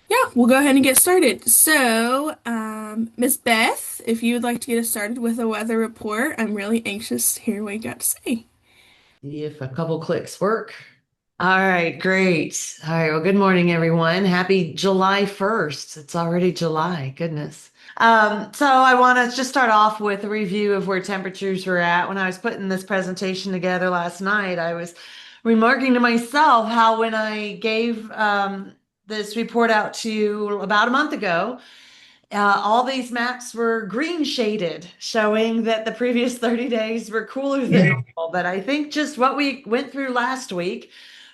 Yeah, we'll go ahead and get started. So, Miss Beth, if you would like to get us started with a weather report, I'm really anxious to hear what you got to say. See if a couple clicks work. All right, great. All right, well, good morning, everyone. Happy July 1st. It's already July. Goodness. So I want to just start off with a review of where temperatures were at. When I was putting this presentation together last night, I was remarking to myself how when I gave this report out to you about a month ago, all these maps were green shaded, showing that the previous 30 days were cooler than normal. But I think just what we went through last week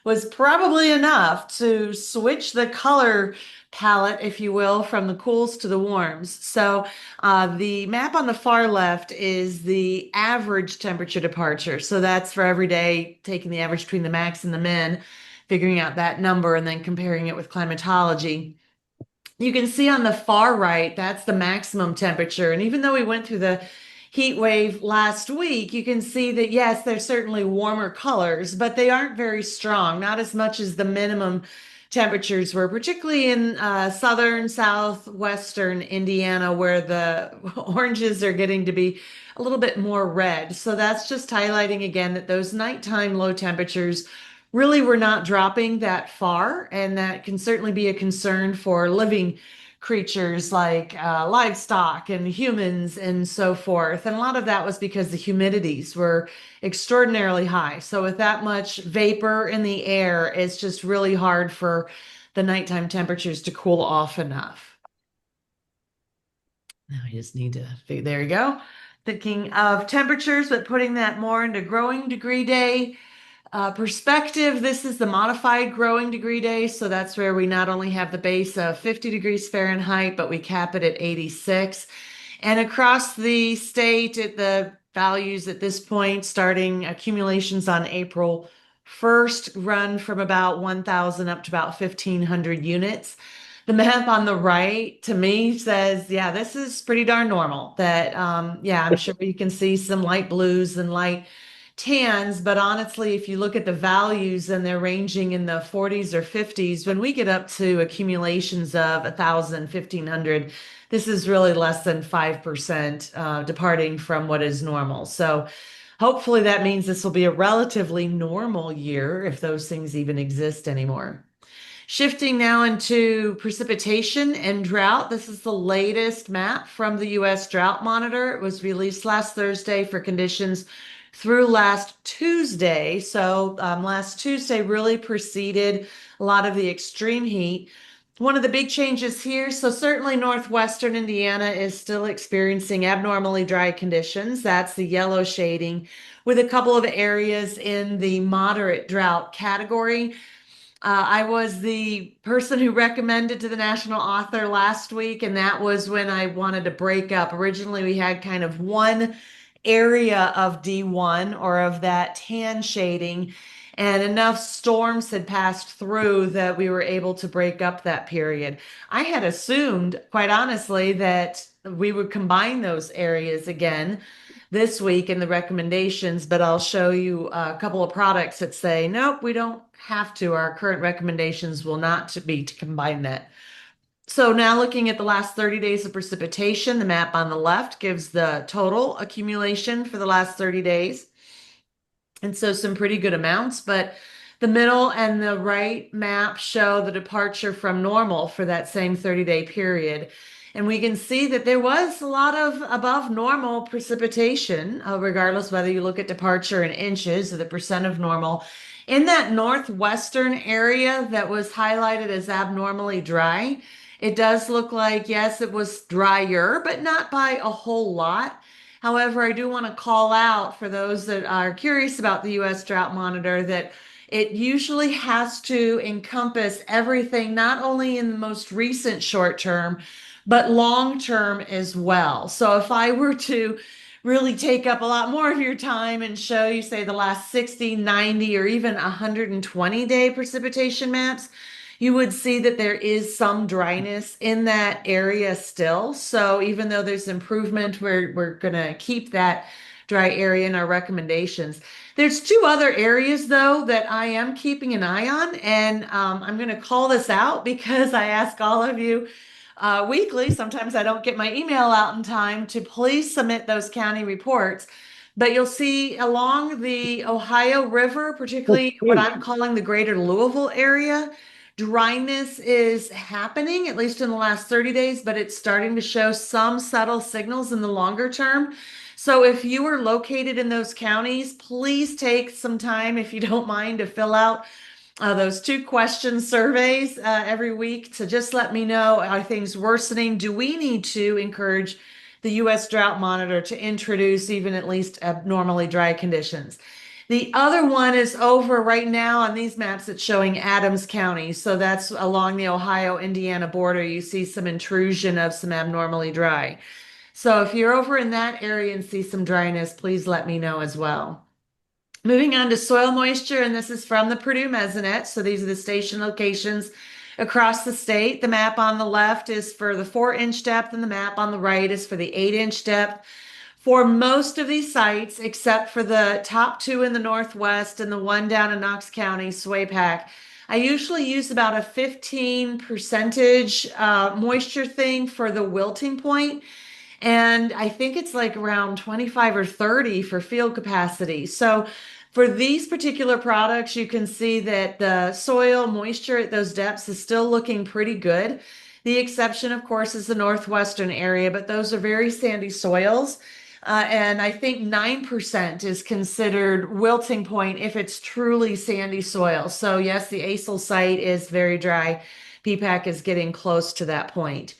was probably enough to switch the color palette, if you will, from the cools to the warms. So the map on the far left is the average temperature departure. So that's for every day, taking the average between the max and the min, figuring out that number, and then comparing it with climatology. You can see on the far right, that's the maximum temperature. And even though we went through the heat wave last week, you can see that, yes, there's certainly warmer colors, but they aren't very strong, not as much as the minimum temperatures were, particularly in southern, southwestern Indiana, where the oranges are getting to be a little bit more red. So that's just highlighting again that those nighttime low temperatures really we're not dropping that far, and that can certainly be a concern for living creatures like livestock and humans and so forth. And a lot of that was because the humidities were extraordinarily high. So with that much vapor in the air, it's just really hard for the nighttime temperatures to cool off enough. Now I just need to figure, there you go. Thinking of temperatures, but putting that more into growing degree day perspective, this is the modified growing degree day. So that's where we not only have the base of 50 degrees Fahrenheit, but we cap it at 86. And across the state, at the values at this point, starting accumulations on April 1st, run from about 1,000 up to about 1,500 units. The map on the right to me says, yeah, this is pretty darn normal. That, yeah, I'm sure you can see some light blues and light tans, but honestly, if you look at the values and they're ranging in the 40s or 50s, when we get up to accumulations of 1,000, 1,500, this is really less than 5% departing from what is normal. So hopefully that means this will be a relatively normal year if those things even exist anymore. Shifting now into precipitation and drought. This is the latest map from the U.S. Drought Monitor. It was released last Thursday for conditions through last Tuesday. So last Tuesday really preceded a lot of the extreme heat. One of the big changes here, so certainly northwestern Indiana is still experiencing abnormally dry conditions. That's the yellow shading, with a couple of areas in the moderate drought category. I was the person who recommended to the national author last week, and that was when I wanted to break up. Originally, we had kind of one area of D1 or of that tan shading, and enough storms had passed through that we were able to break up that period. I had assumed, quite honestly, that we would combine those areas again this week in the recommendations, but I'll show you a couple of products that say, nope, we don't have to. Our current recommendations will not to be to combine that. So now looking at the last 30 days of precipitation, the map on the left gives the total accumulation for the last 30 days. And so some pretty good amounts, but the middle and the right map show the departure from normal for that same 30-day period. And we can see that there was a lot of above normal precipitation, regardless whether you look at departure in inches or the percent of normal. In that northwestern area that was highlighted as abnormally dry, it does look like, yes, it was drier, but not by a whole lot. However, I do want to call out for those that are curious about the U.S. Drought Monitor that it usually has to encompass everything, not only in the most recent short term, but long term as well. So if I were to really take up a lot more of your time and show you, say, the last 60, 90, or even 120-day precipitation maps, you would see that there is some dryness in that area still. So even though there's improvement, we're going to keep that dry area in our recommendations. There's two other areas though that I am keeping an eye on, and I'm going to call this out because I ask all of you weekly. Sometimes I don't get my email out in time to please submit those county reports. But you'll see along the Ohio River, particularly what I'm calling the greater Louisville area, dryness is happening, at least in the last 30 days, but it's starting to show some subtle signals in the longer term. So if you are located in those counties, please take some time, if you don't mind, to fill out those 2 question surveys every week to just let me know, are things worsening? Do we need to encourage the U.S. Drought Monitor to introduce even at least abnormally dry conditions? The other one is over right now on these maps. It's showing Adams County. So that's along the Ohio-Indiana border. You see some intrusion of some abnormally dry. So if you're over in that area and see some dryness, please let me know as well. Moving on to soil moisture, and this is from the Purdue Mesonet. So these are the station locations across the state. The map on the left is for the 4-inch depth, and the map on the right is for the 8-inch depth. For most of these sites, except for the top 2 in the Northwest and the one down in Knox County, SWAPAC, I usually use about a 15 percentage moisture thing for the wilting point. And I think it's like around 25 or 30 for field capacity. So for these particular products, you can see that the soil moisture at those depths is still looking pretty good. The exception, of course, is the northwestern area, but those are very sandy soils. And I think 9% is considered wilting point if it's truly sandy soil. So yes, the ASIL site is very dry. PPAC is getting close to that point.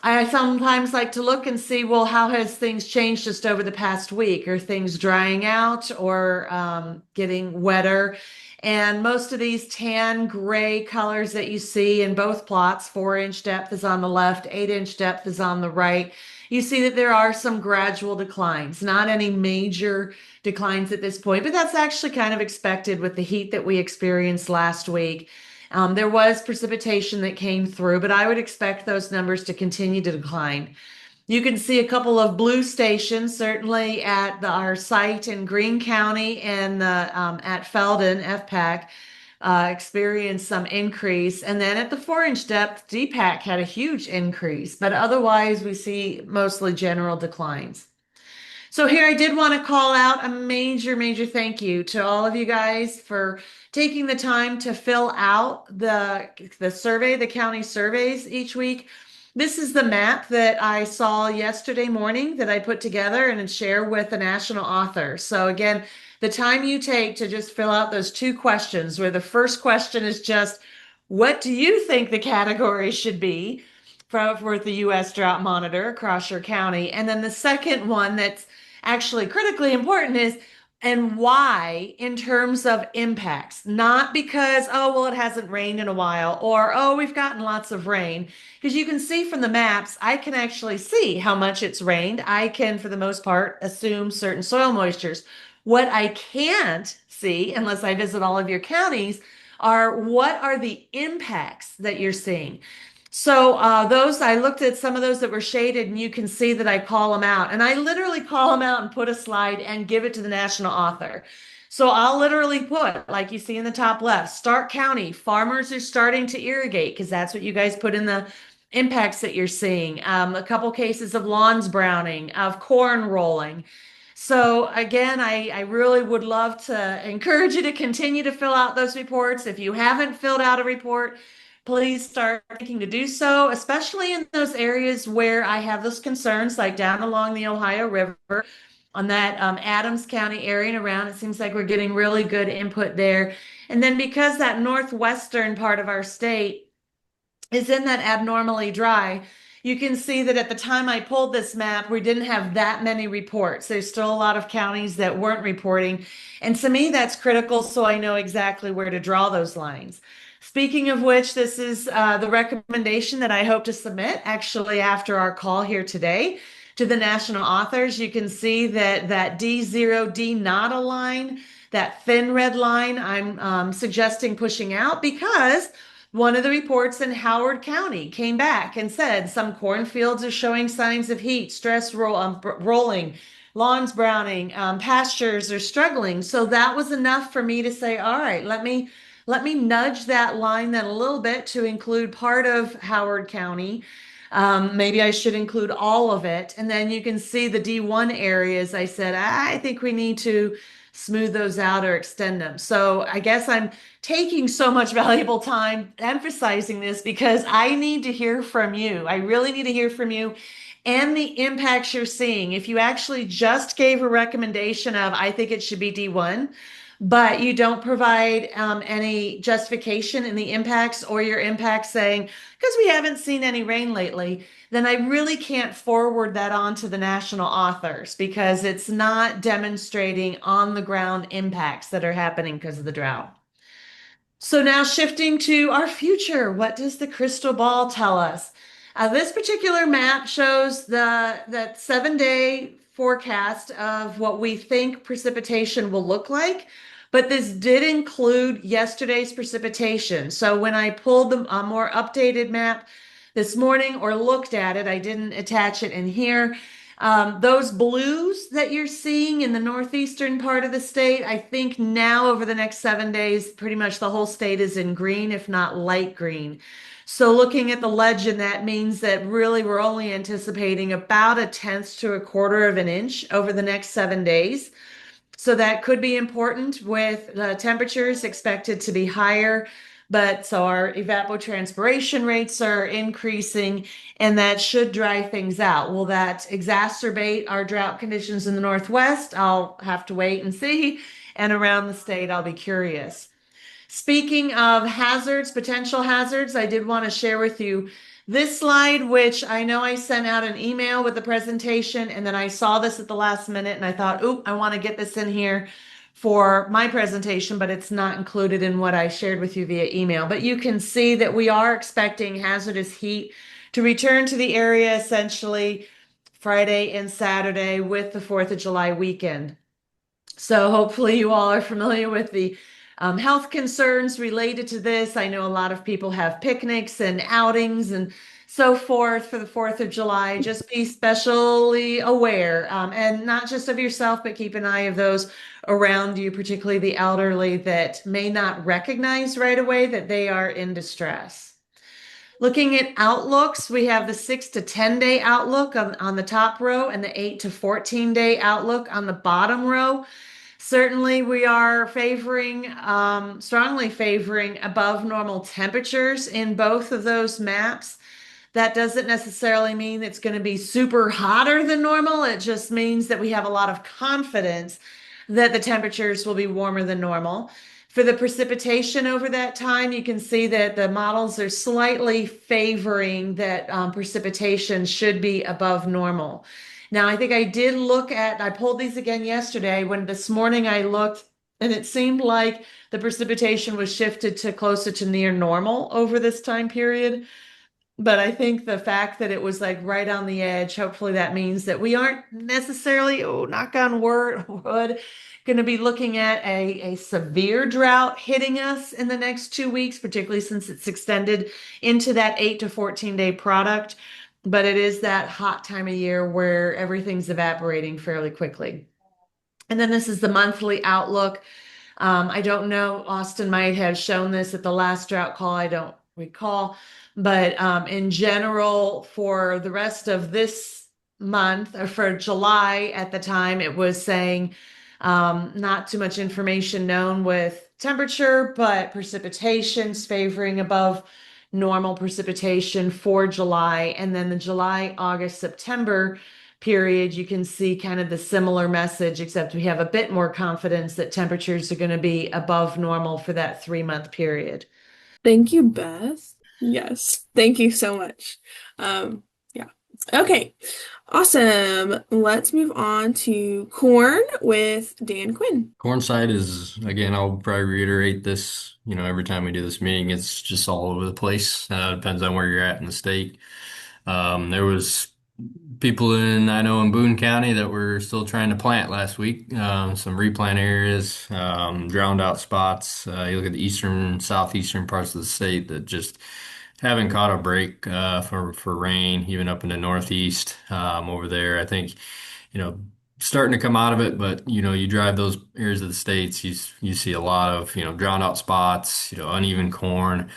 I sometimes like to look and see, well, how has things changed just over the past week? Are things drying out or getting wetter? And most of these tan gray colors that you see in both plots, 4-inch depth is on the left, 8-inch depth is on the right. You see that there are some gradual declines, not any major declines at this point, but that's actually kind of expected with the heat that we experienced last week. There was precipitation that came through, but I would expect those numbers to continue to decline. You can see a couple of blue stations, certainly at our site in Greene County and at Felden, FPAC, experienced some increase. And then at the 4-inch depth, DPAC had a huge increase, but otherwise we see mostly general declines. So here I did want to call out a major, major thank you to all of you guys for taking the time to fill out the survey, the county surveys each week. This is the map that I saw yesterday morning that I put together and share with a national author. So again, the time you take to just fill out those 2 questions, where the first question is just, what do you think the category should be for the U.S. Drought Monitor across your county? And then the second one that's actually critically important is, and why in terms of impacts, not because, oh, well, it hasn't rained in a while, or, oh, we've gotten lots of rain. Because you can see from the maps, I can actually see how much it's rained. I can, for the most part, assume certain soil moistures. What I can't see, unless I visit all of your counties, are what are the impacts that you're seeing. So those, I looked at some of those that were shaded, and you can see that I call them out. And I literally call them out and put a slide and give it to the national author. So I'll literally put, like you see in the top left, Stark County, farmers are starting to irrigate, because that's what you guys put in the impacts that you're seeing. A couple cases of lawns browning, of corn rolling. So again, I really would love to encourage you to continue to fill out those reports. If you haven't filled out a report, please start thinking to do so, especially in those areas where I have those concerns, like down along the Ohio River on that Adams County area and around. It seems like we're getting really good input there. And then because that northwestern part of our state is in that abnormally dry, you can see that at the time I pulled this map, we didn't have that many reports. There's still a lot of counties that weren't reporting. And to me, that's critical, so I know exactly where to draw those lines. Speaking of which, this is the recommendation that I hope to submit actually after our call here today to the national authors. You can see that D0, D nada line, that thin red line, I'm suggesting pushing out, because one of the reports in Howard County came back and said some cornfields are showing signs of heat, stress rolling, lawns browning, pastures are struggling. So that was enough for me to say, all right, let me nudge that line then a little bit to include part of Howard County. Maybe I should include all of it. And then you can see the D1 areas. I said, I think we need to smooth those out or extend them. So I guess I'm taking so much valuable time emphasizing this because I need to hear from you. I really need to hear from you and the impacts you're seeing. If you actually just gave a recommendation of, I think it should be D1, but you don't provide any justification in the impacts or your impacts saying, because we haven't seen any rain lately, then I really can't forward that on to the national authors because it's not demonstrating on the ground impacts that are happening because of the drought. So now shifting to our future, what does the crystal ball tell us? This particular map shows the that 7-day forecast of what we think precipitation will look like, but this did include yesterday's precipitation. So when I pulled a more updated map this morning or looked at it, I didn't attach it in here. Those blues that you're seeing in the northeastern part of the state, I think now over the next 7 days, pretty much the whole state is in green, if not light green. So looking at the legend, that means that really we're only anticipating about a tenth to a quarter of an inch over the next 7 days. So that could be important with the temperatures expected to be higher. But so our evapotranspiration rates are increasing, and that should dry things out. Will that exacerbate our drought conditions in the Northwest? I'll have to wait and see. And around the state, I'll be curious. Speaking of hazards, potential hazards, I did want to share with you this slide, which I know I sent out an email with the presentation, and then I saw this at the last minute and I thought, oop, I want to get this in here for my presentation, but it's not included in what I shared with you via email. But you can see that we are expecting hazardous heat to return to the area essentially Friday and Saturday with the 4th of July weekend. So hopefully you all are familiar with the health concerns related to this. I know a lot of people have picnics and outings and so forth for the 4th of July. Just be specially aware and not just of yourself, but keep an eye of those around you, particularly the elderly that may not recognize right away that they are in distress. Looking at outlooks, we have the 6 to 10 day outlook on the top row and the 8 to 14 day outlook on the bottom row. Certainly, we are strongly favoring above normal temperatures in both of those maps. That doesn't necessarily mean it's going to be super hotter than normal. It just means that we have a lot of confidence that the temperatures will be warmer than normal. For the precipitation over that time, you can see that the models are slightly favoring that precipitation should be above normal. Now, I think I pulled these again yesterday when this morning I looked and it seemed like the precipitation was shifted to closer to near normal over this time period. But I think the fact that it was like right on the edge, hopefully that means that we aren't necessarily, oh, knock on wood, going to be looking at a severe drought hitting us in the next 2 weeks, particularly since it's extended into that 8 to 14 day product. But it is that hot time of year where everything's evaporating fairly quickly. And then this is the monthly outlook. I don't know, Austin might have shown this at the last drought call. I don't recall. But in general, for the rest of this month, or for July at the time, it was saying not too much information known with temperature, but precipitation's favoring above normal precipitation for July. And then the July, August, September period, you can see kind of the similar message, except we have a bit more confidence that temperatures are going to be above normal for that 3 month period. Thank you, Beth. Yes, thank you so much. Yeah. Okay. Awesome. Let's move on to corn with Dan Quinn. Corn side is, again, I'll probably reiterate this, every time we do this meeting, it's just all over the place. Depends on where you're at in the state. There was people I know in Boone County that were still trying to plant last week. Some replant areas, drowned out spots. You look at the eastern, southeastern parts of the state that just haven't caught a break for rain, even up in the northeast over there. I think, you know, starting to come out of it, but you drive those areas of the states, you see a lot of, drowned out spots, uneven corn,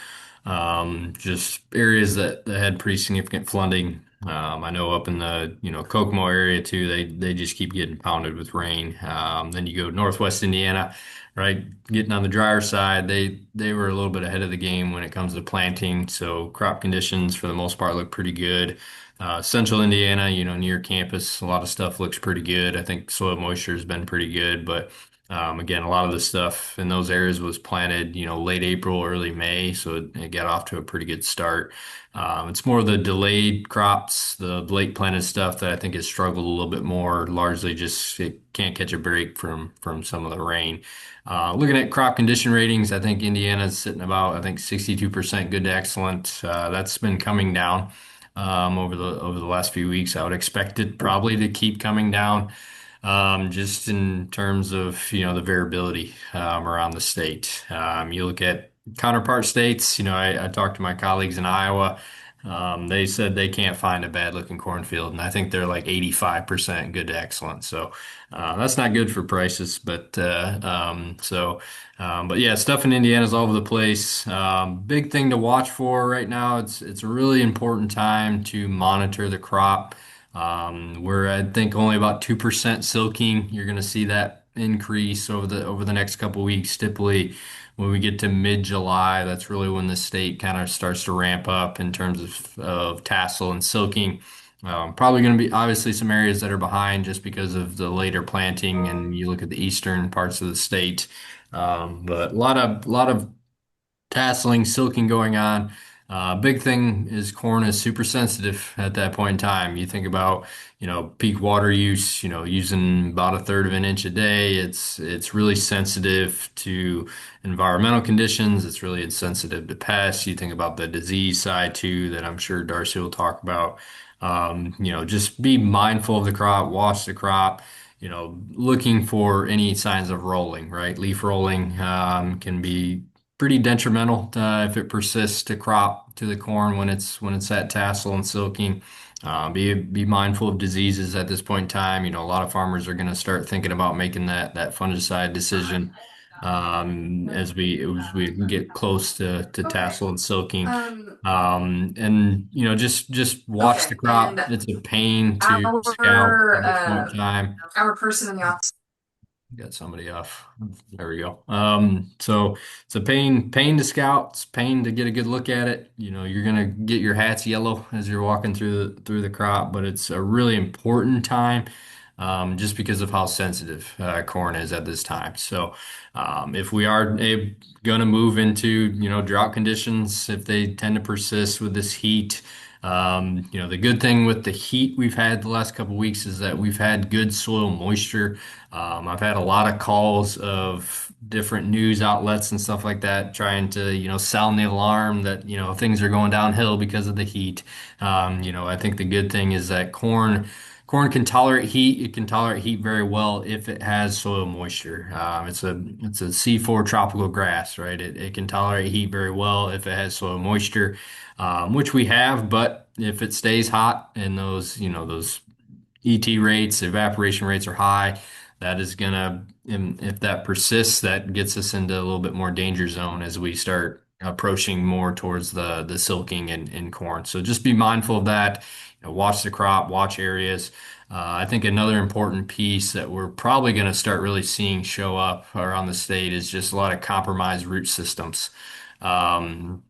just areas that had pretty significant flooding. I know up in the, Kokomo area too, they just keep getting pounded with rain. Then you go northwest Indiana, right? Getting on the drier side, they were a little bit ahead of the game when it comes to planting. So crop conditions for the most part look pretty good. Central Indiana, near campus, a lot of stuff looks pretty good. I think soil moisture has been pretty good, but again, a lot of the stuff in those areas was planted, late April, early May, so it got off to a pretty good start. It's more the delayed crops, the late planted stuff that I think has struggled a little bit more. Largely, just it can't catch a break from some of the rain. Looking at crop condition ratings, I think Indiana's sitting about, I think 62% good to excellent. That's been coming down over the last few weeks. I would expect it probably to keep coming down, just in terms of the variability around the state. You look at counterpart states. I talked to my colleagues in Iowa. They said they can't find a bad looking cornfield, and I think they're like 85% good to excellent. So that's not good for prices, but yeah, stuff in Indiana's all over the place. Big thing to watch for right now. It's a really important time to monitor the crop. We're I think only about 2% silking. You're going to see that increase over the next couple weeks. Typically, when we get to mid-July, that's really when the state kind of starts to ramp up in terms of tassel and silking. Probably going to be obviously some areas that are behind just because of the later planting, and you look at the eastern parts of the state. But a lot of tasseling, silking going on. Big thing is corn is super sensitive at that point in time. You think about, peak water use, using about a third of an inch a day. It's really sensitive to environmental conditions. It's really insensitive to pests. You think about the disease side too, that I'm sure Darcy will talk about. Just be mindful of the crop, watch the crop. Looking for any signs of rolling, right? Leaf rolling can be pretty detrimental if it persists to crop to the corn when it's at tassel and silking. Be mindful of diseases at this point in time. A lot of farmers are going to start thinking about making that fungicide decision as we get close to tassel and silking. And just watch the Okay, crop. and It's a pain to scout our at this point in time. our person in the office. Got somebody off. There we go. So it's a pain to scout. It's pain to get a good look at it. You're gonna get your hats yellow as you're walking through the crop, but it's a really important time, just because of how sensitive corn is at this time. So, if we are gonna move into drought conditions, if they tend to persist with this heat. The good thing with the heat we've had the last couple weeks is that we've had good soil moisture. I've had a lot of calls of different news outlets and stuff like that trying to, sound the alarm that, things are going downhill because of the heat. I think the good thing is that corn can tolerate heat. It can tolerate heat very well if it has soil moisture. It's a C4 tropical grass, right? It can tolerate heat very well if it has soil moisture, which we have. But if it stays hot and those ET rates, evaporation rates are high, that is gonna, if that persists, that gets us into a little bit more danger zone as we start approaching more towards the silking and corn. So just be mindful of that. Watch the crop, watch areas. I think another important piece that we're probably going to start really seeing show up around the state is just a lot of compromised root systems. And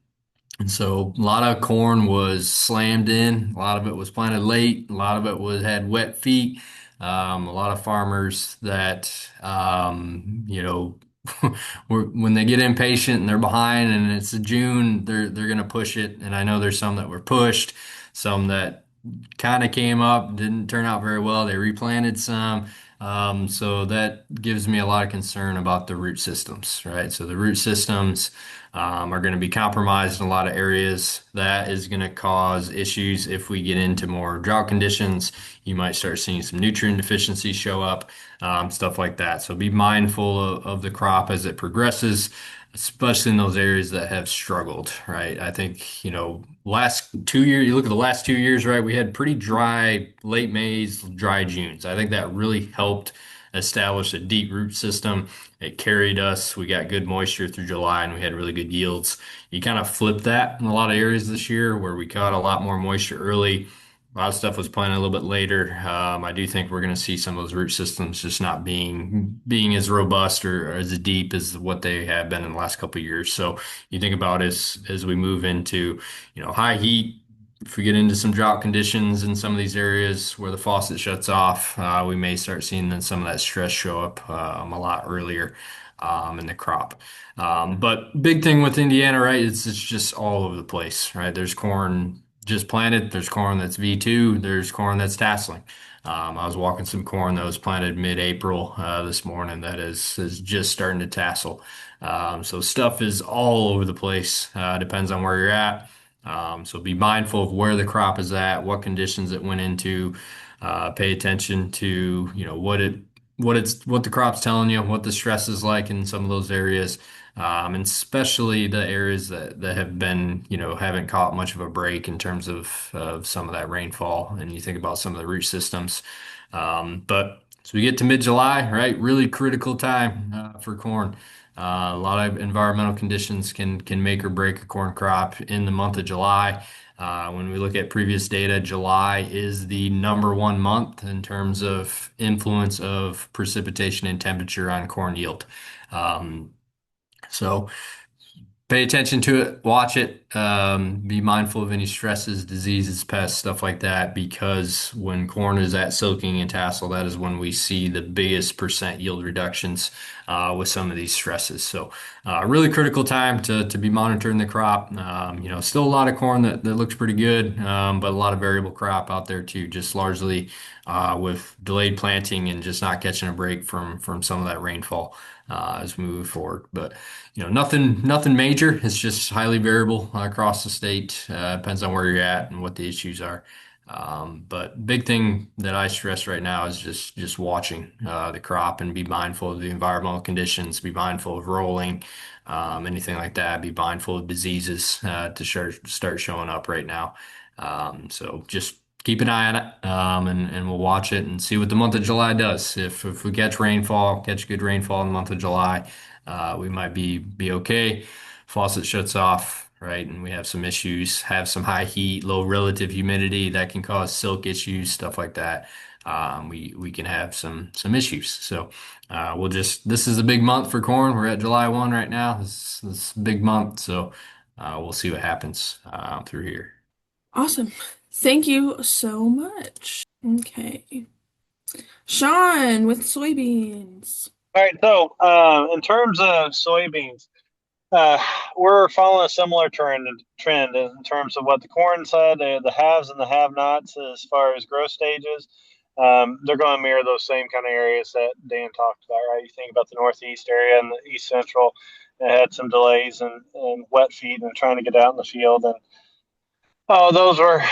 so a lot of corn was slammed in. A lot of it was planted late. A lot of it had wet feet. A lot of farmers that, when they get impatient and they're behind and it's June, they're going to push it. And I know there's some that were pushed, some that kind of came up, didn't turn out very well. They replanted some. So that gives me a lot of concern about the root systems, right? So the root systems are going to be compromised in a lot of areas. That is going to cause issues if we get into more drought conditions. You might start seeing some nutrient deficiencies show up, stuff like that. So be mindful of the crop as it progresses. especially in those areas that have struggled, right? I think, last 2 years, you look at the last 2 years, right? We had pretty dry late Mays, dry Junes. I think that really helped establish a deep root system. It carried us. We got good moisture through July and we had really good yields. You kind of flipped that in a lot of areas this year where we caught a lot more moisture early. A lot of stuff was planted a little bit later. I do think we're going to see some of those root systems just not being as robust or as deep as what they have been in the last couple of years. So you think about as we move into, high heat. If we get into some drought conditions in some of these areas where the faucet shuts off, we may start seeing then some of that stress show up a lot earlier in the crop. But big thing with Indiana, right? It's just all over the place, right? There's corn just planted. There's corn that's V2. There's corn that's tasseling. I was walking some corn that was planted mid-April this morning that is just starting to tassel. So stuff is all over the place. Depends on where you're at. So be mindful of where the crop is at, what conditions it went into. Pay attention to what the crop's telling you, what the stress is like in some of those areas, and especially the areas that have been, haven't caught much of a break in terms of some of that rainfall. And you think about some of the root systems. But as we get to mid-July, right, really critical time for corn. A lot of environmental conditions can make or break a corn crop in the month of July. When we look at previous data, July is the number one month in terms of influence of precipitation and temperature on corn yield. So pay attention to it, watch it, be mindful of any stresses, diseases, pests, stuff like that, because when corn is at silking and tassel, that is when we see the biggest percent yield reductions with some of these stresses. So really critical time to be monitoring the crop. Still a lot of corn that looks pretty good, but a lot of variable crop out there too, just largely with delayed planting and just not catching a break from some of that rainfall as we move forward. But nothing major. It's just highly variable across the state. Depends on where you're at and what the issues are. But big thing that I stress right now is just watching the crop and be mindful of the environmental conditions, be mindful of rolling, anything like that. Be mindful of diseases start showing up right now. So just keep an eye on it, and we'll watch it and see what the month of July does. If we catch good rainfall in the month of July, we might be okay. Faucet shuts off, right? And we have some issues, have some high heat, low relative humidity that can cause silk issues, stuff like that. We can have some issues. So this is a big month for corn. We're at July 1 right now. This big month. So we'll see what happens through here. Awesome. Thank you so much. Okay. Shaun with soybeans. All right, so in terms of soybeans, we're following a similar trend in terms of what the corn said, the haves and the have-nots as far as growth stages. They're going to mirror those same kind of areas that Dan talked about, right? You think about the Northeast area and the East Central that had some delays and wet feet and trying to get out in the field. And those were,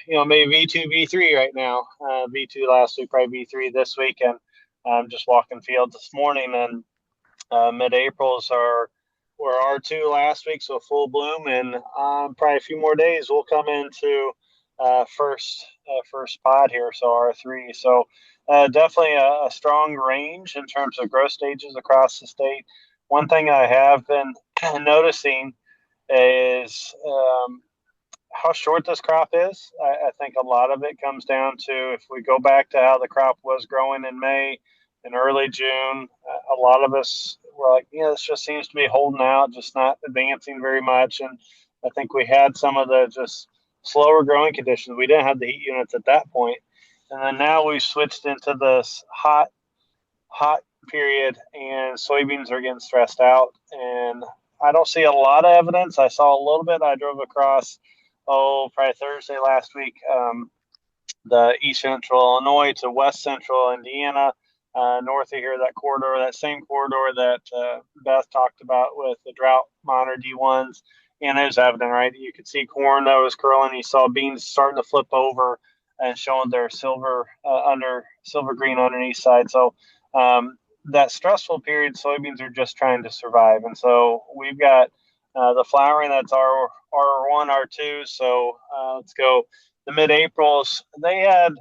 maybe V2, V3 right now. V2 last week, probably V3 this week. And I'm just walking fields this morning, and mid-April's were R2 last week, so full bloom, and probably a few more days we'll come into first pod here, so R3. So definitely a strong range in terms of growth stages across the state. One thing I have been noticing is how short this crop is. I think a lot of it comes down to, if we go back to how the crop was growing in May and early June, a lot of us were like, this just seems to be holding out, just not advancing very much. And I think we had some of the just slower growing conditions. We didn't have the heat units at that point. And then now we've switched into this hot period, and soybeans are getting stressed out. And I don't see a lot of evidence. I saw a little bit. I drove across, probably Thursday last week, the East Central Illinois to West Central Indiana, north of here, that same corridor that Beth talked about with the drought monitor D1s. And it was evident, right? You could see corn that was curling. You saw beans starting to flip over and showing their silver green underneath side. So that stressful period, soybeans are just trying to survive. And so we've got the flowering that's R1, R2. So let's go the mid-Aprils. They had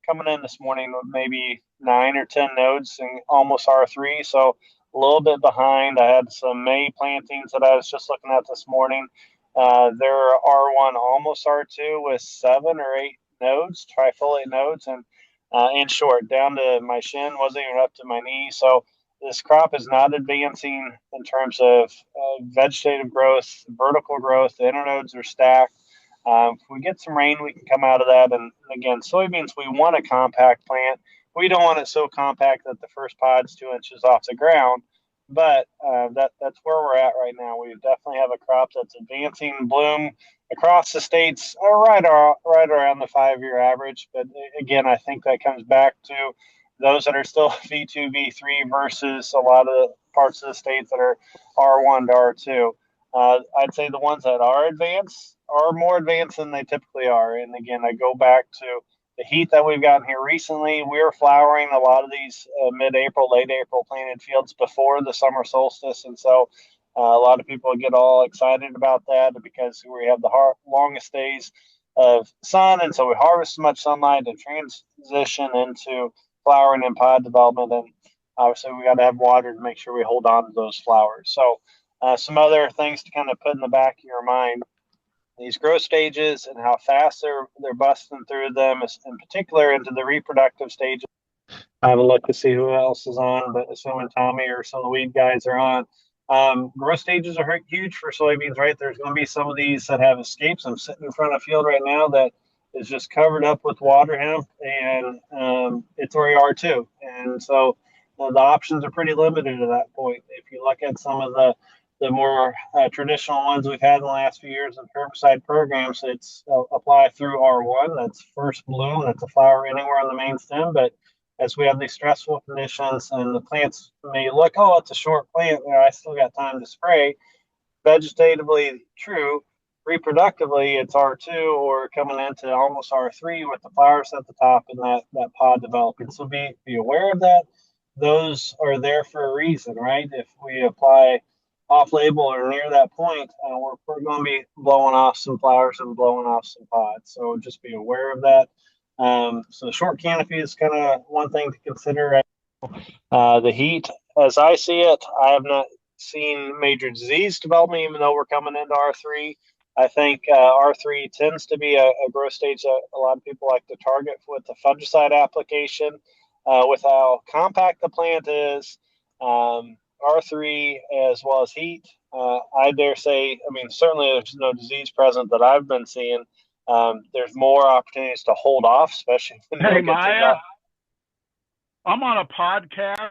coming in this morning with maybe 9 or 10 nodes and almost R3. So a little bit behind. I had some May plantings that I was just looking at this morning. They're R1, almost R2 with 7 or 8 nodes, trifoliate nodes, and in short, down to my shin, wasn't even up to my knee. So this crop is not advancing in terms of vegetative growth, vertical growth. The internodes are stacked. If we get some rain, we can come out of that. And again, soybeans, we want a compact plant. We don't want it so compact that the first pod's 2 inches off the ground. But that's where we're at right now. We definitely have a crop that's advancing bloom across the states, right around the 5-year average. But again, I think that comes back to those that are still V2, V3 versus a lot of parts of the states that are R1 to R2. I'd say the ones that are advanced are more advanced than they typically are. And again, I go back to the heat that we've gotten here recently. We're flowering a lot of these mid-April, late April planted fields before the summer solstice. And so a lot of people get all excited about that because we have the longest days of sun. And so we harvest as much sunlight and transition into flowering and pod development. And obviously we got to have water to make sure we hold on to those flowers. So some other things to kind of put in the back of your mind, these growth stages and how fast they're busting through them, in particular into the reproductive stages. I haven't looked to see who else is on, but assuming Tommy or some of the weed guys are on. Growth stages are huge for soybeans, right? There's going to be some of these that have escapes. I'm sitting in front of a field right now that is just covered up with water hemp, and it's where you are too. And so the options are pretty limited at that point. If you look at some of the more traditional ones we've had in the last few years of herbicide programs, it's apply through R1. That's first bloom. That's a flower anywhere on the main stem. But as we have these stressful conditions and the plants may look, oh, it's a short plant, I still got time to spray. Vegetatively, true. Reproductively, it's R2 or coming into almost R3 with the flowers at the top and that pod developing. So be aware of that. Those are there for a reason, right? If we apply off-label or near that point, we're going to be blowing off some flowers and blowing off some pods. So just be aware of that. So the short canopy is kind of one thing to consider. The heat, as I see it, I have not seen major disease development, even though we're coming into R3. I think R3 tends to be a growth stage that a lot of people like to target with the fungicide application. With how compact the plant is, R3 as well as heat, I dare say, I mean, certainly there's no disease present that I've been seeing. There's more opportunities to hold off, especially when Hey, Maya, I'm on a podcast.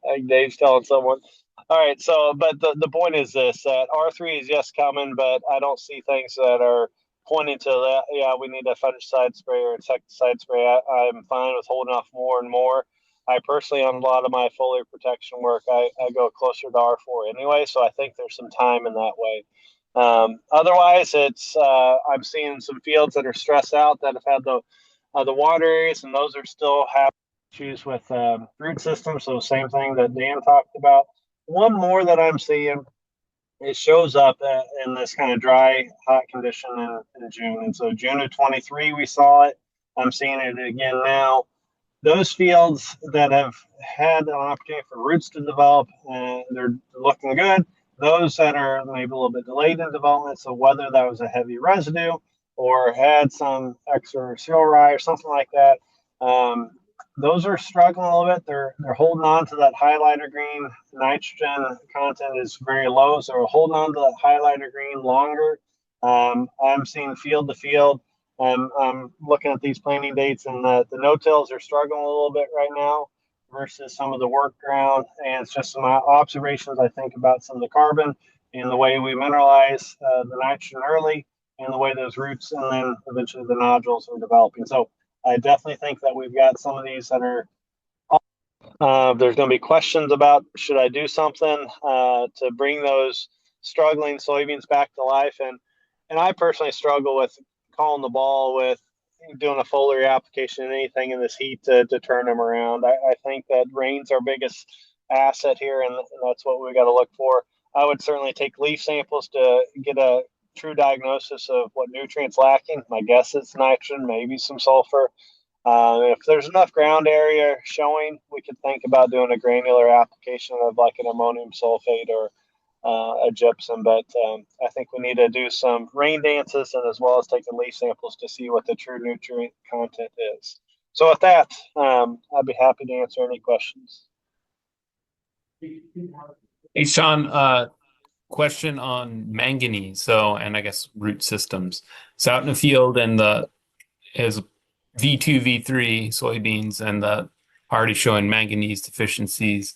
Like Dave's telling someone. All right, so, but the point is this, that R3 is yes coming, but I don't see things that are pointing to that, yeah, we need a fungicide spray or insecticide spray. I'm fine with holding off more and more. I personally, on a lot of my foliar protection work, I go closer to R4 anyway, so I think there's some time in that way. Otherwise, it's I'm seeing some fields that are stressed out that have had the water areas, and those are still having issues with root systems. So same thing that Dan talked about. One more that I'm seeing, it shows up in this kind of dry, hot condition in June. And so June of 23, we saw it. I'm seeing it again now. Those fields that have had an opportunity for roots to develop, they're looking good. Those that are maybe a little bit delayed in development, so whether that was a heavy residue or had some extra seal rye or something like that, those are struggling a little bit. They're holding on to that highlighter green. Nitrogen content is very low, so we're holding on to that highlighter green longer. I'm seeing field to field. I'm looking at these planting dates, and the no-tills are struggling a little bit right now versus some of the work ground. And it's just some observations I think about some of the carbon and the way we mineralize the nitrogen early and the way those roots and then eventually the nodules are developing. So I definitely think that we've got some of these that are there's going to be questions about should I do something to bring those struggling soybeans back to life. And I personally struggle with calling the ball with doing a foliar application, anything in this heat to turn them around. I think that rain's our biggest asset here, and that's what we got to look for. I would certainly take leaf samples to get a true diagnosis of what nutrients lacking. My guess is nitrogen, maybe some sulfur. If there's enough ground area showing, we could think about doing a granular application of like an ammonium sulfate or a gypsum. But I think we need to do some rain dances and as well as taking leaf samples to see what the true nutrient content is. So with that, I'd be happy to answer any questions. Hey, Shaun, question on manganese. So, and I guess root systems. So out in the field and the is V2, V3 soybeans and the already showing manganese deficiencies,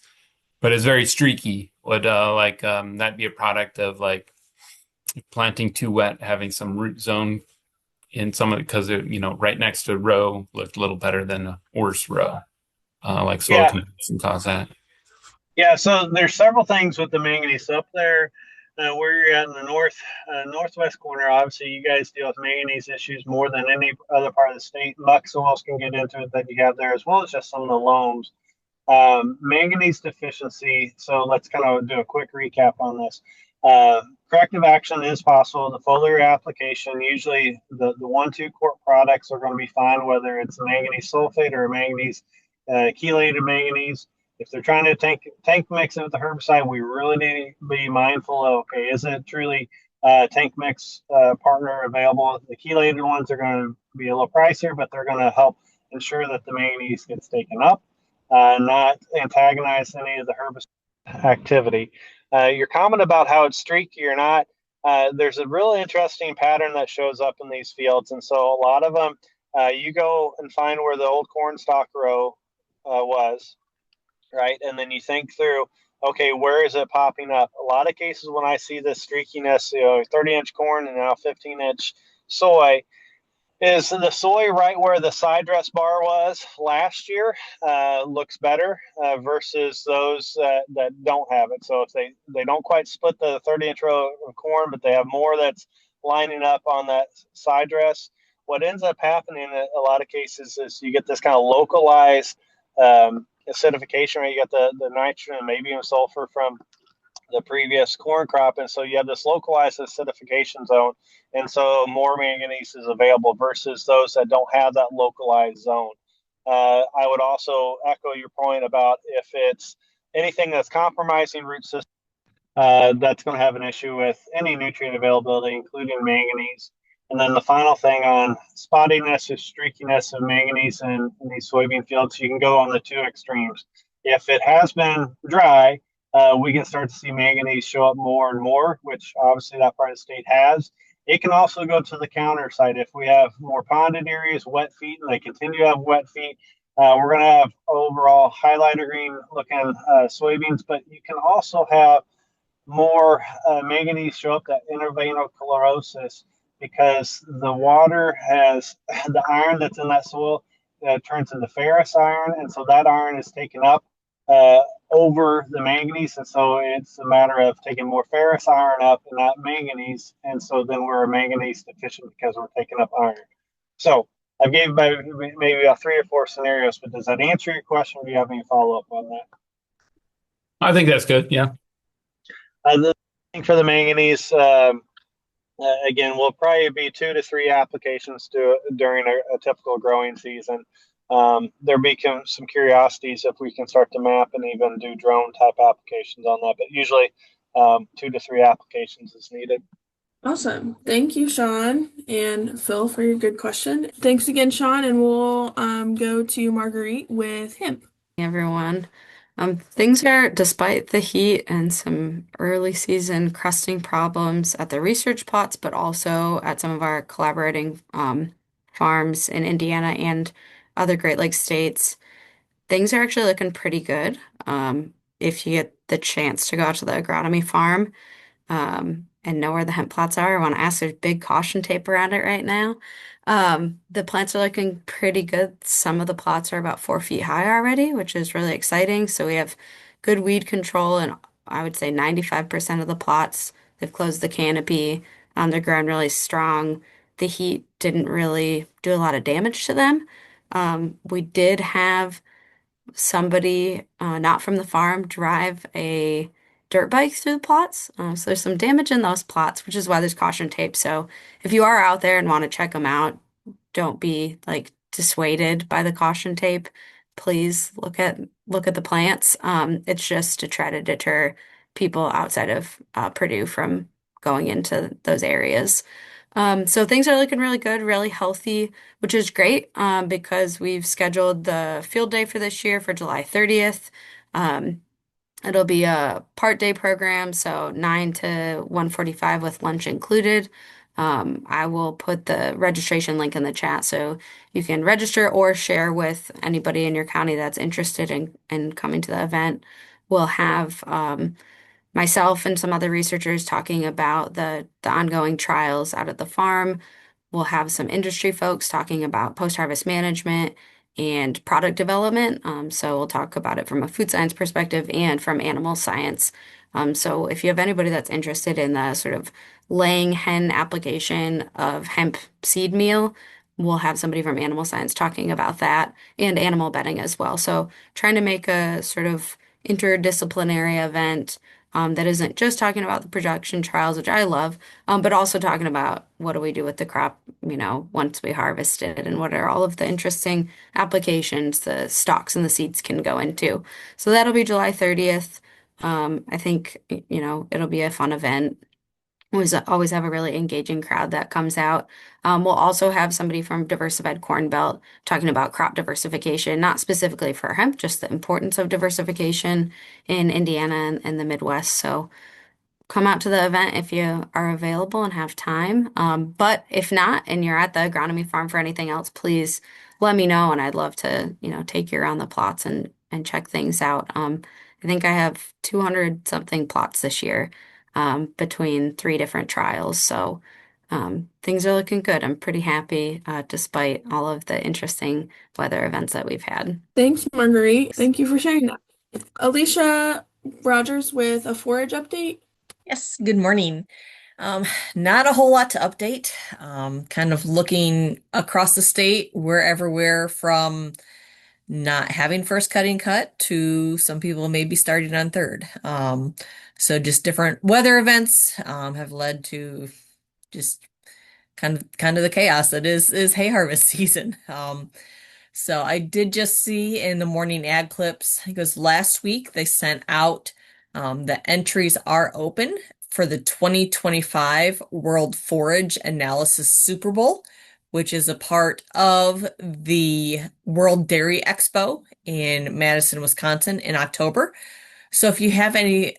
but it's very streaky. Would that be a product of like planting too wet, having some root zone in some of it because it, right next to row looked a little better than a worse row, like soil Yeah, comparison cause that. yeah. So there's several things with the manganese up there. Where you're at in the northwest corner, obviously you guys deal with manganese issues more than any other part of the state. Muck soils can get into it that you have there, as well as just some of the loams. Manganese deficiency. So let's kind of do a quick recap on this. Corrective action is possible. The foliar application, usually the 1-2 quart products are going to be fine, whether it's manganese sulfate or manganese chelated manganese. If they're trying to tank mix it with the herbicide, we really need to be mindful of, okay, is it truly tank mix partner available? The chelated ones are going to be a little pricier, but they're going to help ensure that the manganese gets taken up, not antagonize any of the herbicide activity. Your comment about how it's streaky or not, there's a really interesting pattern that shows up in these fields. And so a lot of them, you go and find where the old corn stalk row was, right? And then you think through, okay, where is it popping up? A lot of cases when I see this streakiness, 30-inch corn and now 15-inch soy, is the soy right where the side dress bar was last year looks better versus those that don't have it. So if they don't quite split the 30-inch row of corn, but they have more that's lining up on that side dress, what ends up happening in a lot of cases is you get this kind of localized acidification, right? You got the nitrogen and maybe even sulfur from the previous corn crop, and so you have this localized acidification zone, and so more manganese is available versus those that don't have that localized zone. I would also echo your point about if it's anything that's compromising root system, that's going to have an issue with any nutrient availability, including manganese. And then the final thing on spottiness or streakiness of manganese in these soybean fields, you can go on the two extremes. If it has been dry, we can start to see manganese show up more and more, which obviously that part of the state has. It can also go to the counter side. If we have more ponded areas, wet feet, and they continue to have wet feet, we're going to have overall highlighter green looking soybeans, but you can also have more manganese show up, that intraveinochlorosis, because the water has the iron that's in that soil turns into ferrous iron, and so that iron is taken up over the manganese, and so it's a matter of taking more ferrous iron up and not manganese, and so then we're manganese deficient because we're taking up iron. So I gave maybe about 3 or 4 scenarios, but does that answer your question, or do you have any follow-up on that? I think that's good. Yeah. The thing for the manganese, again, will probably be 2 to 3 applications during a typical growing season. There'll be some curiosities if we can start to map and even do drone type applications on that, but usually 2 to 3 applications is needed. Awesome. Thank you, Shaun and Phil, for your good question. Thanks again, Shaun, and we'll go to Marguerite with Hemp. Everyone. Things are, despite the heat and some early season crusting problems at the research plots, but also at some of our collaborating farms in Indiana and other Great Lakes states, things are actually looking pretty good. If you get the chance to go out to the agronomy farm and know where the hemp plots are, I want to ask, there's big caution tape around it right now. The plants are looking pretty good. Some of the plots are about 4 feet high already, which is really exciting. So we have good weed control, and I would say 95% of the plots, they've closed the canopy. They're growing really strong. the heat didn't really do a lot of damage to them. We did have somebody not from the farm drive a dirt bike through the plots. So there's some damage in those plots, which is why there's caution tape. So if you are out there and want to check them out, don't be like dissuaded by the caution tape. Please look at the plants. It's just to try to deter people outside of Purdue from going into those areas. So things are looking really good, really healthy, which is great because we've scheduled the field day for this year for July 30th. Um, It'll be a part day program, so 9 to 1:45 with lunch included. I will put the registration link in the chat so you can register or share with anybody in your county that's interested in coming to the event. We'll have myself and some other researchers talking about the ongoing trials out at the farm. We'll have some industry folks talking about post-harvest management and product development. So we'll talk about it from a food science perspective and from animal science. So if you have anybody that's interested in the sort of laying hen application of hemp seed meal, we'll have somebody from animal science talking about that and animal bedding as well. So trying to make a sort of interdisciplinary event that isn't just talking about the production trials, which I love, but also talking about what do we do with the crop, once we harvest it, and what are all of the interesting applications the stalks and the seeds can go into. So that'll be July 30th. I think, it'll be a fun event. Always have a really engaging crowd that comes out. We'll also have somebody from Diversified Corn Belt talking about crop diversification, not specifically for hemp, just the importance of diversification in Indiana and the Midwest. So come out to the event if you are available and have time. But if not, and you're at the agronomy farm for anything else, please let me know, and I'd love to, take you around the plots and check things out. I think I have 200 something plots this year between 3 different trials. So things are looking good. I'm pretty happy despite all of the interesting weather events that we've had. Thanks, Marguerite. Thank you for sharing that. Elysia Rodgers with a forage update. Yes, good morning. Not a whole lot to update. Kind of looking across the state, we're everywhere from not having first cutting cut to some people maybe starting on third. So just different weather events have led to just kind of the chaos that is hay harvest season. So I did just see in the morning ad clips, it goes last week, they sent out the entries are open for the 2025 World Forage Analysis Super Bowl, which is a part of the World Dairy Expo in Madison, Wisconsin in October. So if you have any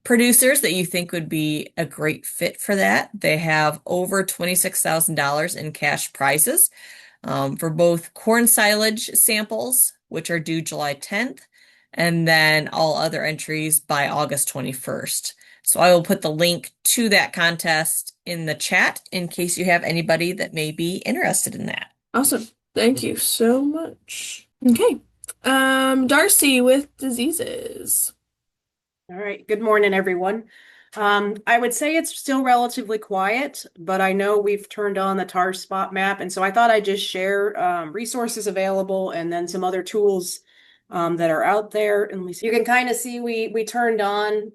producers that you think would be a great fit for that, they have over $26,000 in cash prizes for both corn silage samples, which are due July 10th, and then all other entries by August 21st. So I will put the link to that contest in the chat in case you have anybody that may be interested in that. Awesome. Thank you so much. Okay. Darcy with diseases. All right. Good morning, everyone. I would say it's still relatively quiet, but I know we've turned on the tar spot map. And so I thought I'd just share resources available and then some other tools that are out there. And you can kind of see we turned on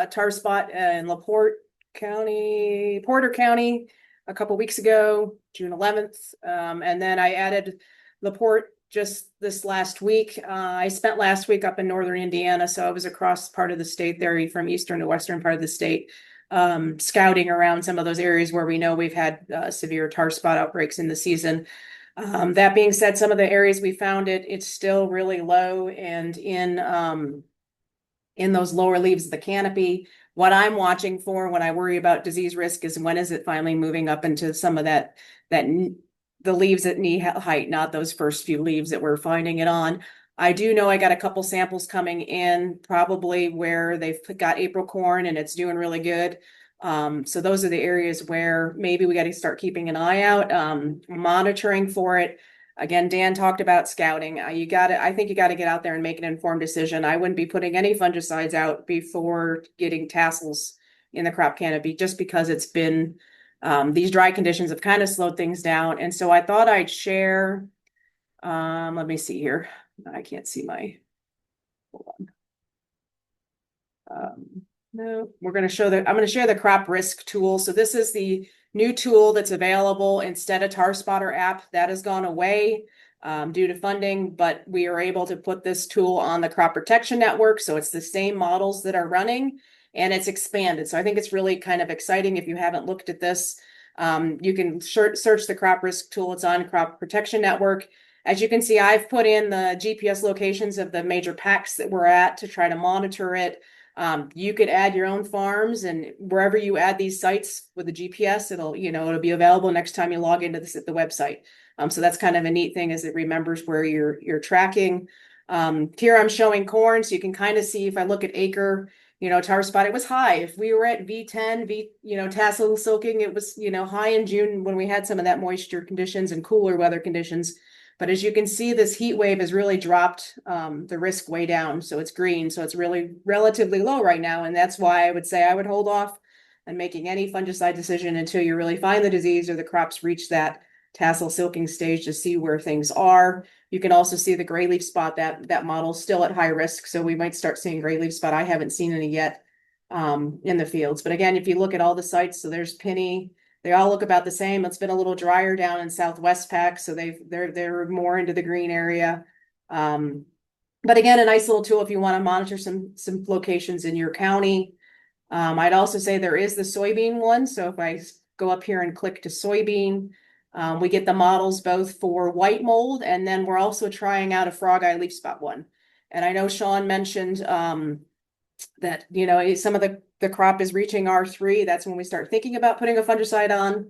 tar spot in Porter County a couple weeks ago, June 11th. And then I added LaPorte just this last week. I spent last week up in northern Indiana, so I was across part of the state there from eastern to western part of the state, scouting around some of those areas where we know we've had severe tar spot outbreaks in the season. That being said, some of the areas we found it's still really low and in those lower leaves of the canopy. What I'm watching for when I worry about disease risk is when is it finally moving up into some of the leaves at knee height, not those first few leaves that we're finding it on. I do know I got a couple samples coming in, probably where they've got April corn and it's doing really good. So those are the areas where maybe we got to start keeping an eye out, monitoring for it. Again, Dan talked about scouting. I think you got to get out there and make an informed decision. I wouldn't be putting any fungicides out before getting tassels in the crop canopy, just because it's been These dry conditions have kind of slowed things down. And so I thought I'd share, let me see here. I can't see hold on. No, I'm going to share the crop risk tool. So this is the new tool that's available instead of Tar Spotter app. That has gone away due to funding, but we are able to put this tool on the crop protection network. So it's the same models that are running and it's expanded. So I think it's really kind of exciting. If you haven't looked at this, you can search the crop risk tool. It's on crop protection network. As you can see, I've put in the GPS locations of the major packs that we're at to try to monitor it. You could add your own farms, and wherever you add these sites with the GPS, it'll be available next time you log into the website. So that's kind of a neat thing, is it remembers where you're tracking. Here I'm showing corn, so you can kind of see, if I look at acre, tar spot, it was high. If we were at V10, tassel silking, it was, high in June when we had some of that moisture conditions and cooler weather conditions. But as you can see, this heat wave has really dropped the risk way down. So it's green. So it's really relatively low right now. And that's why I would say I would hold off on making any fungicide decision until you really find the disease or the crops reach that tassel silking stage to see where things are. You can also see the gray leaf spot. That model's still at high risk. So we might start seeing gray leaf spot. I haven't seen any yet in the fields. But again, if you look at all the sites, so there's Penny. They all look about the same. It's been a little drier down in Southwest Pack, so they're more into the green area. But again, a nice little tool if you want to monitor some locations in your county. I'd also say there is the soybean one. So if I go up here and click to soybean, we get the models both for white mold, and then we're also trying out a frog eye leaf spot one. And I know Shaun mentioned that some of the crop is reaching R3. That's when we start thinking about putting a fungicide on